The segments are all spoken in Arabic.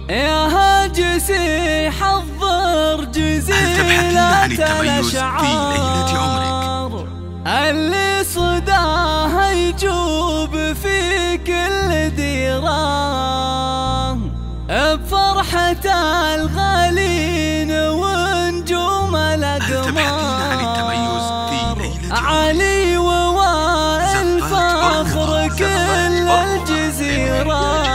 يا هاجسي حضر جزيلة الأشعار اللي صداها يجوب في كل ديران بفرحة الغالين ونجوم الأقمار علي ووائل فخر كل الجزيرة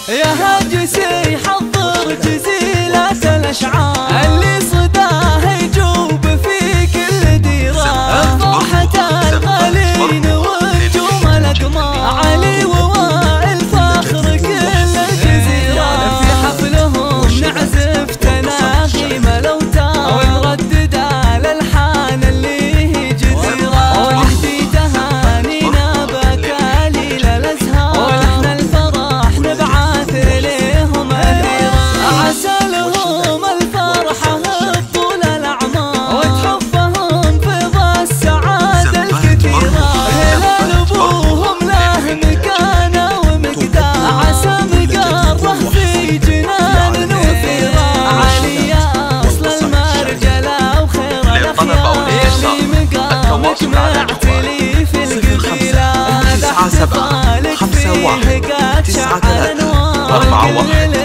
يا هاجسي حضر جزيلة الأشعار اللي صداها يجوب في كل ديران بفرحة الغالين ونجوم الأقمار علي ووائل فخر كل الجزيرة في حفلهم نعزف تناغيم الأوتار ونردد الألحان اللي هي جزيرة ونهدي تهانينا بأكاليل الأزهار ونحن الفرح نبعث إليهم أثيرا عسى لهم الفرحة طول الأعمار وتحفهم فض السعادة الكثيرة هلال أبوهم له مكانة ومقدار عسى مقره في جنان وفيرا علي يا أصل المرجلة وخير الأخيار اللي مقامك معتلي في القبيلة هذا احتفالك فيه قد شعل أنوار